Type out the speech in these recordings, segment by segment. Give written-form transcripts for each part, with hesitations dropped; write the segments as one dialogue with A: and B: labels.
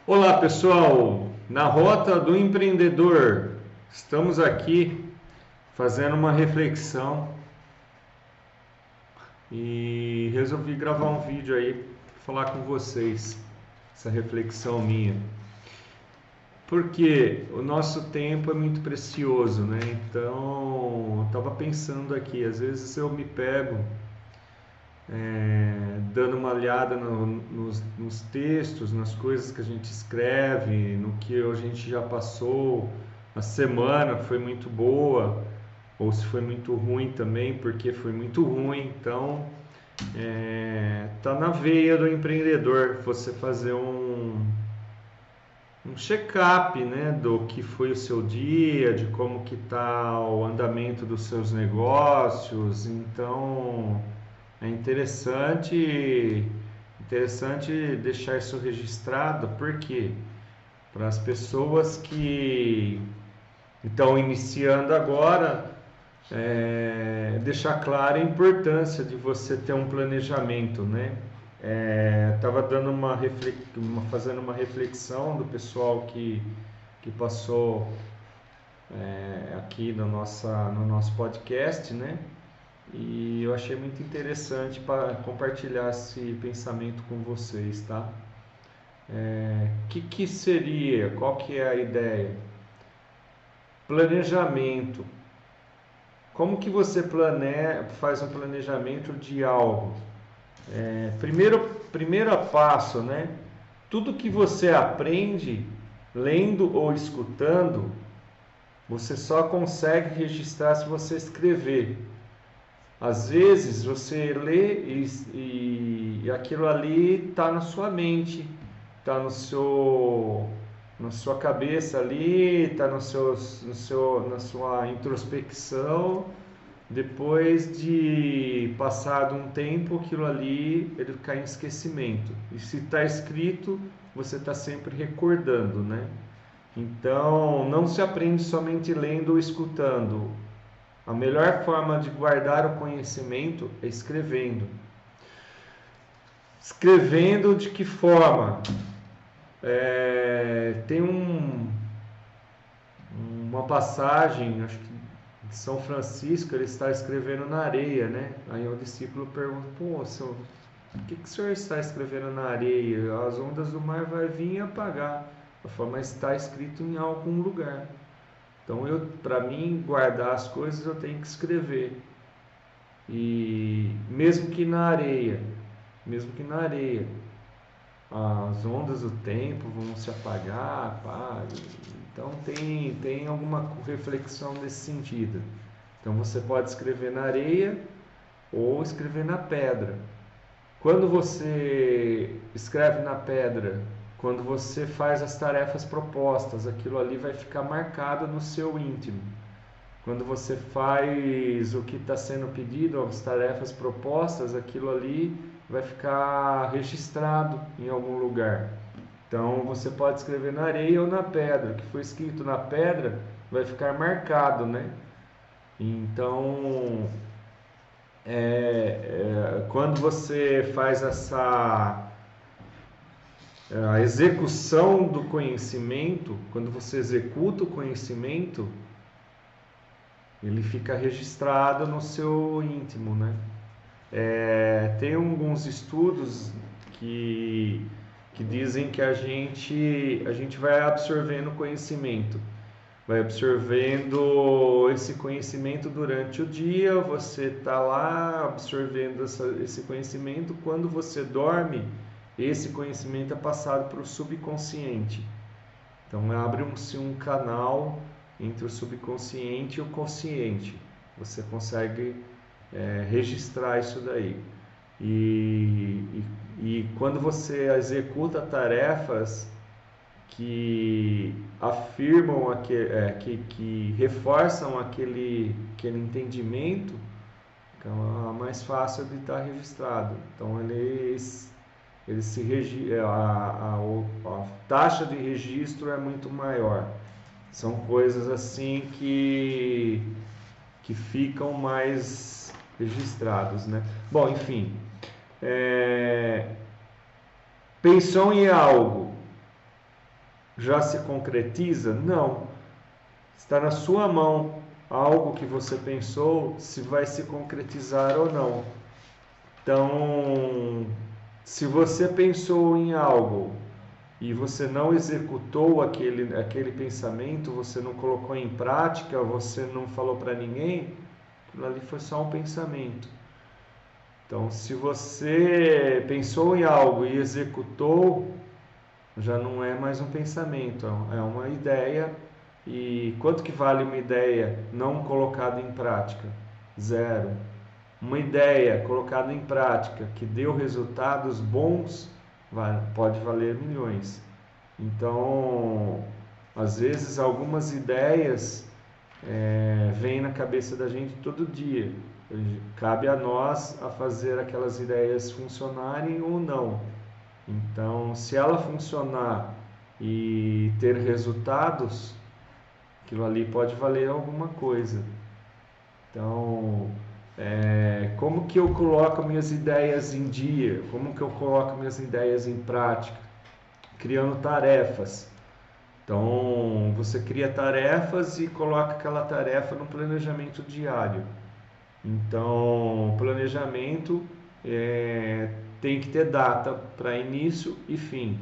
A: Olá pessoal, na Rota do Empreendedor, estamos aqui fazendo uma reflexão e resolvi gravar um vídeo aí para falar com vocês, essa reflexão minha. Porque o nosso tempo é muito precioso, né? Então, eu estava pensando aqui, às vezes eu me pego dando uma olhada nos textos, nas coisas que a gente escreve, no que a gente já passou, a semana foi muito boa, ou se foi muito ruim também, porque foi muito ruim. Então, tá na veia do empreendedor você fazer um check-up, né, do que foi o seu dia, de como que tá o andamento dos seus negócios. Então, é interessante deixar isso registrado, porque para as pessoas que estão iniciando agora, deixar clara a importância de você ter um planejamento, né? Estava dando fazendo uma reflexão do pessoal que passou aqui no nosso podcast, né? E eu achei muito interessante para compartilhar esse pensamento com vocês, tá? Que seria? Qual que é a ideia? Planejamento. Como que você faz um planejamento de algo? Primeiro passo, né? Tudo que você aprende lendo ou escutando, você só consegue registrar se você escrever. Às vezes você lê e aquilo ali está na sua mente, está na sua cabeça ali, está na sua introspecção. Depois de passado um tempo, aquilo ali ele cai em esquecimento. E se está escrito, você está sempre recordando, né? Então, não se aprende somente lendo ou escutando. A melhor forma de guardar o conhecimento é escrevendo. Escrevendo de que forma? Tem uma passagem, acho que de São Francisco, ele está escrevendo na areia, né? Aí o discípulo pergunta: pô, senhor, o que o senhor está escrevendo na areia? As ondas do mar vai vir e apagar. Ele falou: mas está escrito em algum lugar. Então, para mim guardar as coisas, eu tenho que escrever. E mesmo que na areia, as ondas do tempo vão se apagar, então tem alguma reflexão nesse sentido. Então você pode escrever na areia ou escrever na pedra. Quando você escreve na pedra, quando você faz as tarefas propostas, aquilo ali vai ficar marcado no seu íntimo. Quando você faz o que está sendo pedido, as tarefas propostas, aquilo ali vai ficar registrado em algum lugar. Então você pode escrever na areia ou na pedra. O que foi escrito na pedra vai ficar marcado, né? Então, quando você faz a execução do conhecimento, quando você executa o conhecimento, ele fica registrado no seu íntimo, né? Tem alguns estudos que dizem que a gente vai absorvendo conhecimento, vai absorvendo esse conhecimento durante o dia, você está lá absorvendo esse conhecimento, quando você dorme, esse conhecimento é passado para o subconsciente. Então abre-se um canal entre o subconsciente e o consciente. Você consegue registrar isso daí. E quando você executa tarefas que afirmam, que reforçam aquele entendimento, então é mais fácil de estar registrado. Então a taxa de registro é muito maior. São coisas assim que ficam mais registrados, né? Bom, enfim, pensou em algo, já se concretiza? Não. Está na sua mão algo que você pensou, se vai se concretizar ou não. Então, se você pensou em algo e você não executou aquele pensamento, você não colocou em prática, você não falou para ninguém, aquilo ali foi só um pensamento. Então, se você pensou em algo e executou, já não é mais um pensamento, é uma ideia. E quanto que vale uma ideia não colocada em prática? Zero. Uma ideia colocada em prática que deu resultados bons pode valer milhões. Então, às vezes algumas ideias vêm na cabeça da gente todo dia. Cabe a nós a fazer aquelas ideias funcionarem ou não. Então, se ela funcionar e ter resultados, aquilo ali pode valer alguma coisa. Então, como que eu coloco minhas ideias em dia? Como que eu coloco minhas ideias em prática? Criando tarefas. Então, você cria tarefas e coloca aquela tarefa no planejamento diário. Então, o planejamento tem que ter data para início e fim.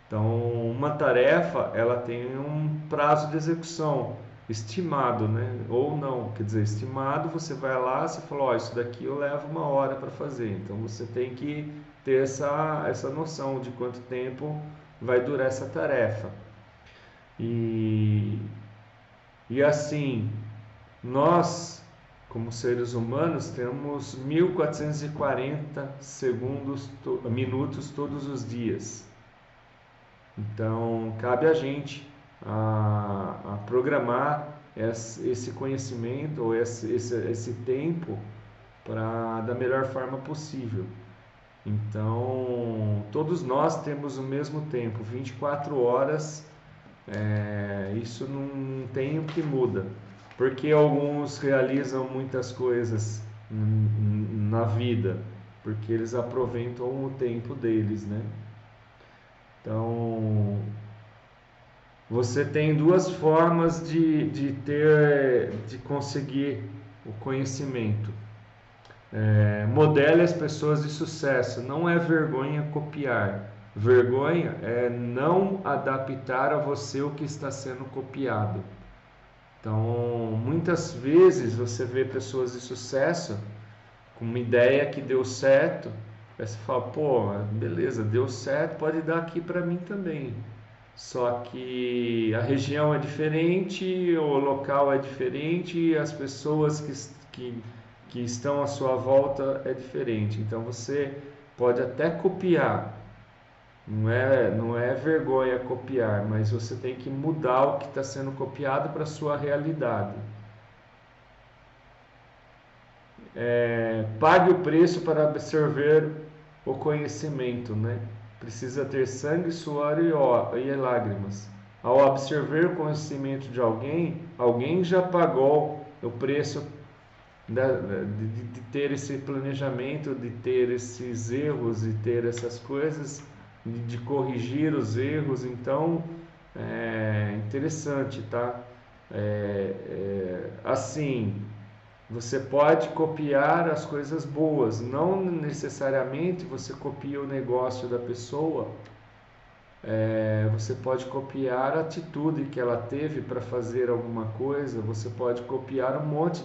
A: Então, uma tarefa, ela tem um prazo de execução estimado, né? Ou não, quer dizer, estimado, você vai lá, você fala, ó, isso daqui eu levo 1 hora para fazer. Então, você tem que ter essa noção de quanto tempo vai durar essa tarefa. E, e assim, nós, como seres humanos, temos 1440 minutos todos os dias. Então, cabe a gente a programar esse conhecimento ou esse tempo da melhor forma possível. Então, todos nós temos o mesmo tempo, 24 horas, isso não tem o que muda. Porque alguns realizam muitas coisas na vida, porque eles aproveitam o tempo deles, né? Então, você tem duas formas de conseguir o conhecimento. Modele as pessoas de sucesso. Não é vergonha copiar. Vergonha é não adaptar a você o que está sendo copiado. Então, muitas vezes você vê pessoas de sucesso com uma ideia que deu certo, aí você fala, pô, beleza, deu certo, pode dar aqui para mim também. Só que a região é diferente, o local é diferente, as pessoas que estão à sua volta é diferente. Então você pode até copiar, não é vergonha copiar, mas você tem que mudar o que está sendo copiado para a sua realidade. Pague o preço para absorver o conhecimento, né? Precisa ter sangue, suor e lágrimas. Ao absorver o conhecimento de alguém, alguém já pagou o preço de ter esse planejamento, de ter esses erros, de ter essas coisas, de corrigir os erros. Então, é interessante, tá? Assim, você pode copiar as coisas boas, não necessariamente você copia o negócio da pessoa, você pode copiar a atitude que ela teve para fazer alguma coisa, você pode copiar um monte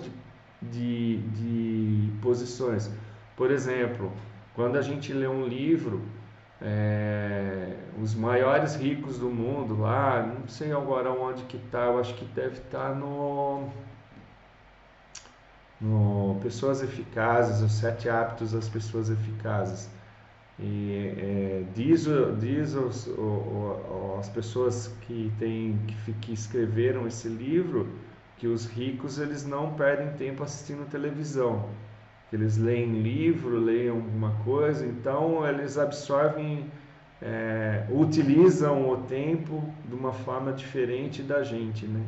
A: de posições. Por exemplo, quando a gente lê um livro, os maiores ricos do mundo lá, não sei agora onde que está, eu acho que deve estar no Pessoas Eficazes, os 7 hábitos das pessoas eficazes. E diz as pessoas que escreveram esse livro que os ricos eles não perdem tempo assistindo televisão. Eles leem livro, leem alguma coisa, então eles absorvem, utilizam o tempo de uma forma diferente da gente, né?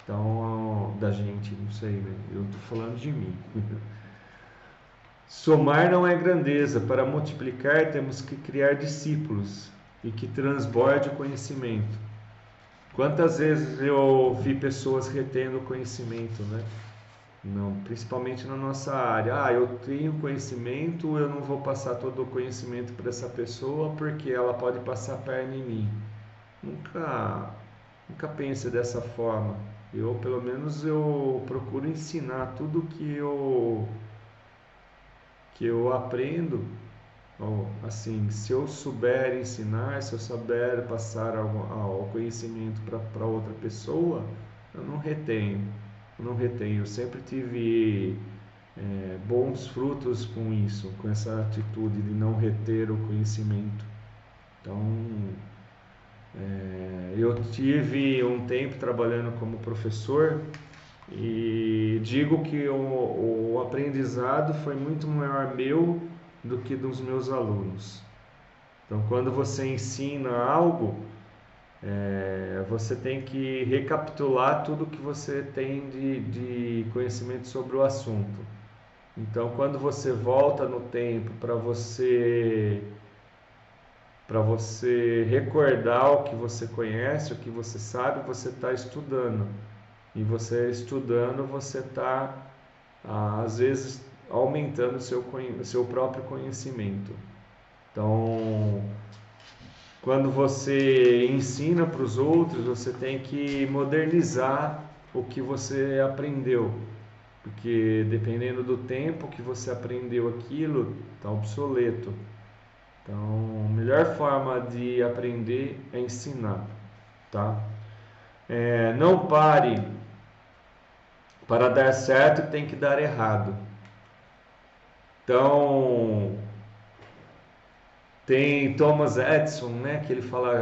A: Então, da gente, não sei, né? Eu estou falando de mim. Somar não é grandeza. Para multiplicar, temos que criar discípulos e que transborde o conhecimento. Quantas vezes eu vi pessoas retendo conhecimento, né? Não, principalmente na nossa área. Ah, eu tenho conhecimento, eu não vou passar todo o conhecimento para essa pessoa porque ela pode passar a perna em mim. Nunca, nunca pense dessa forma. Eu, pelo menos, eu procuro ensinar tudo que eu aprendo. Ou, assim, se eu souber ensinar, se eu souber passar o conhecimento para outra pessoa, eu não retenho. Eu não retenho. Eu sempre tive bons frutos com isso, com essa atitude de não reter o conhecimento. Então, eu tive um tempo trabalhando como professor e digo que o aprendizado foi muito maior meu do que dos meus alunos. Então, quando você ensina algo, você tem que recapitular tudo que você tem de conhecimento sobre o assunto. Então, quando você volta no tempo para você recordar o que você conhece, o que você sabe, você está estudando. E você estudando, você está, às vezes, aumentando o seu próprio conhecimento. Então, quando você ensina para os outros, você tem que modernizar o que você aprendeu. Porque dependendo do tempo que você aprendeu aquilo, está obsoleto. Então, a melhor forma de aprender é ensinar, tá? Não pare. Para dar certo tem que dar errado. Então, tem Thomas Edison, né, que ele fala,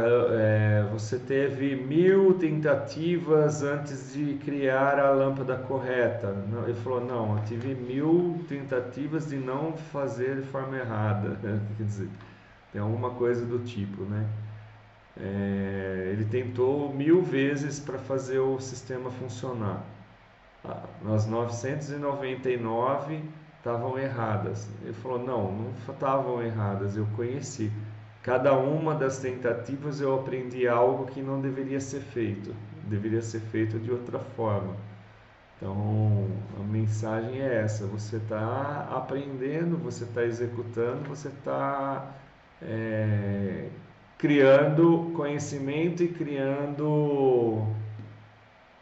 A: você teve 1000 tentativas antes de criar a lâmpada correta. Não, ele falou, não, eu tive 1000 tentativas de não fazer de forma errada. Quer dizer, tem alguma coisa do tipo, né? Ele tentou 1000 vezes para fazer o sistema funcionar. As 999 estavam erradas. Ele falou: não estavam erradas, eu conheci. Cada uma das tentativas eu aprendi algo que não deveria ser feito, deveria ser feito de outra forma. Então a mensagem é essa: você está aprendendo, você está executando, você está criando conhecimento e criando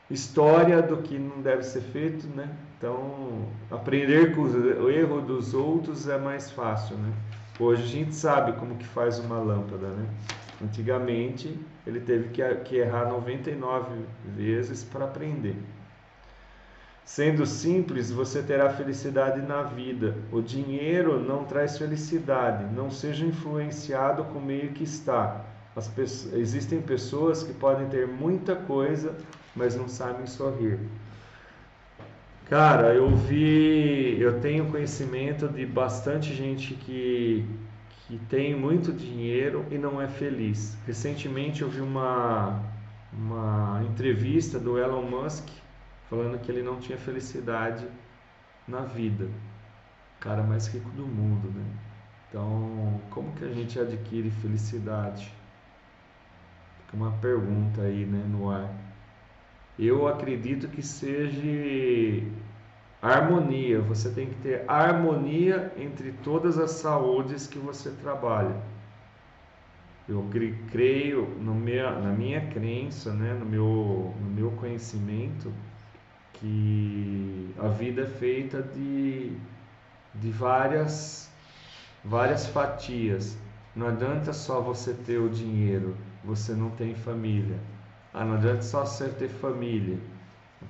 A: história do que não deve ser feito, né? Então, aprender com o erro dos outros é mais fácil, né? Hoje a gente sabe como que faz uma lâmpada, né? Antigamente, ele teve que errar 99 vezes para aprender. Sendo simples, você terá felicidade na vida. O dinheiro não traz felicidade. Não seja influenciado com o meio que está. Existem pessoas que podem ter muita coisa, mas não sabem sorrir. Cara, eu tenho conhecimento de bastante gente que tem muito dinheiro e não é feliz. Recentemente eu vi uma entrevista do Elon Musk falando que ele não tinha felicidade na vida. O cara mais rico do mundo, né? Então, como que a gente adquire felicidade? Fica uma pergunta aí, né, no ar. Eu acredito que seja harmonia. Você tem que ter harmonia entre todas as saúdes que você trabalha. Eu creio na minha crença, né, no meu conhecimento, que a vida é feita de várias fatias. Não adianta só você ter o dinheiro, você não tem família. Não adianta só você ter família,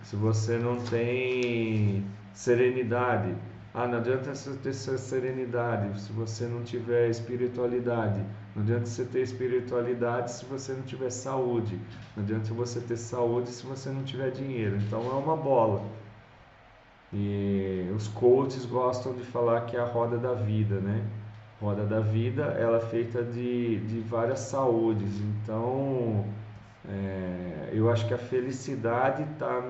A: se você não tem serenidade. Não adianta você ter serenidade se você não tiver espiritualidade. Não adianta você ter espiritualidade se você não tiver saúde. Não adianta você ter saúde se você não tiver dinheiro. Então é uma bola. E os coaches gostam de falar que é a roda da vida, né? Roda da vida, ela é feita de várias saúdes. Então, eu acho que a felicidade está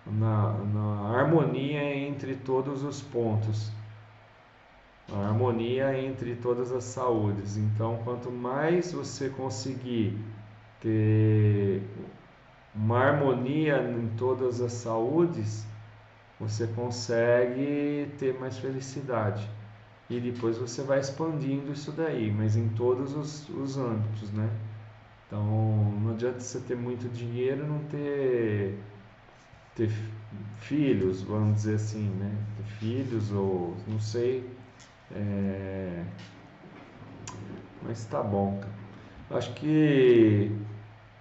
A: na harmonia entre todos os pontos, a harmonia entre todas as saúdes. Então, quanto mais você conseguir ter uma harmonia em todas as saúdes, você consegue ter mais felicidade. E depois você vai expandindo isso daí, mas em todos os âmbitos, né? Então não adianta você ter muito dinheiro e não ter filhos, vamos dizer assim, né? Ter filhos ou não sei, é, mas tá bom, cara. Acho que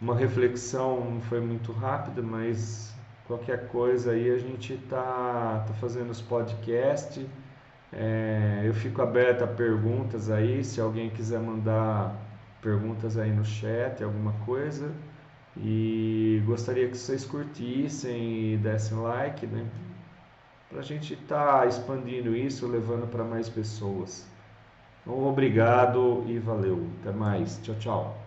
A: uma reflexão não foi muito rápida, mas qualquer coisa aí a gente tá fazendo os podcasts. Eu fico aberto a perguntas aí, se alguém quiser mandar perguntas aí no chat, alguma coisa. E gostaria que vocês curtissem e dessem like, né? Para a gente estar expandindo isso, levando para mais pessoas. Então, obrigado e valeu. Até mais. Tchau, tchau.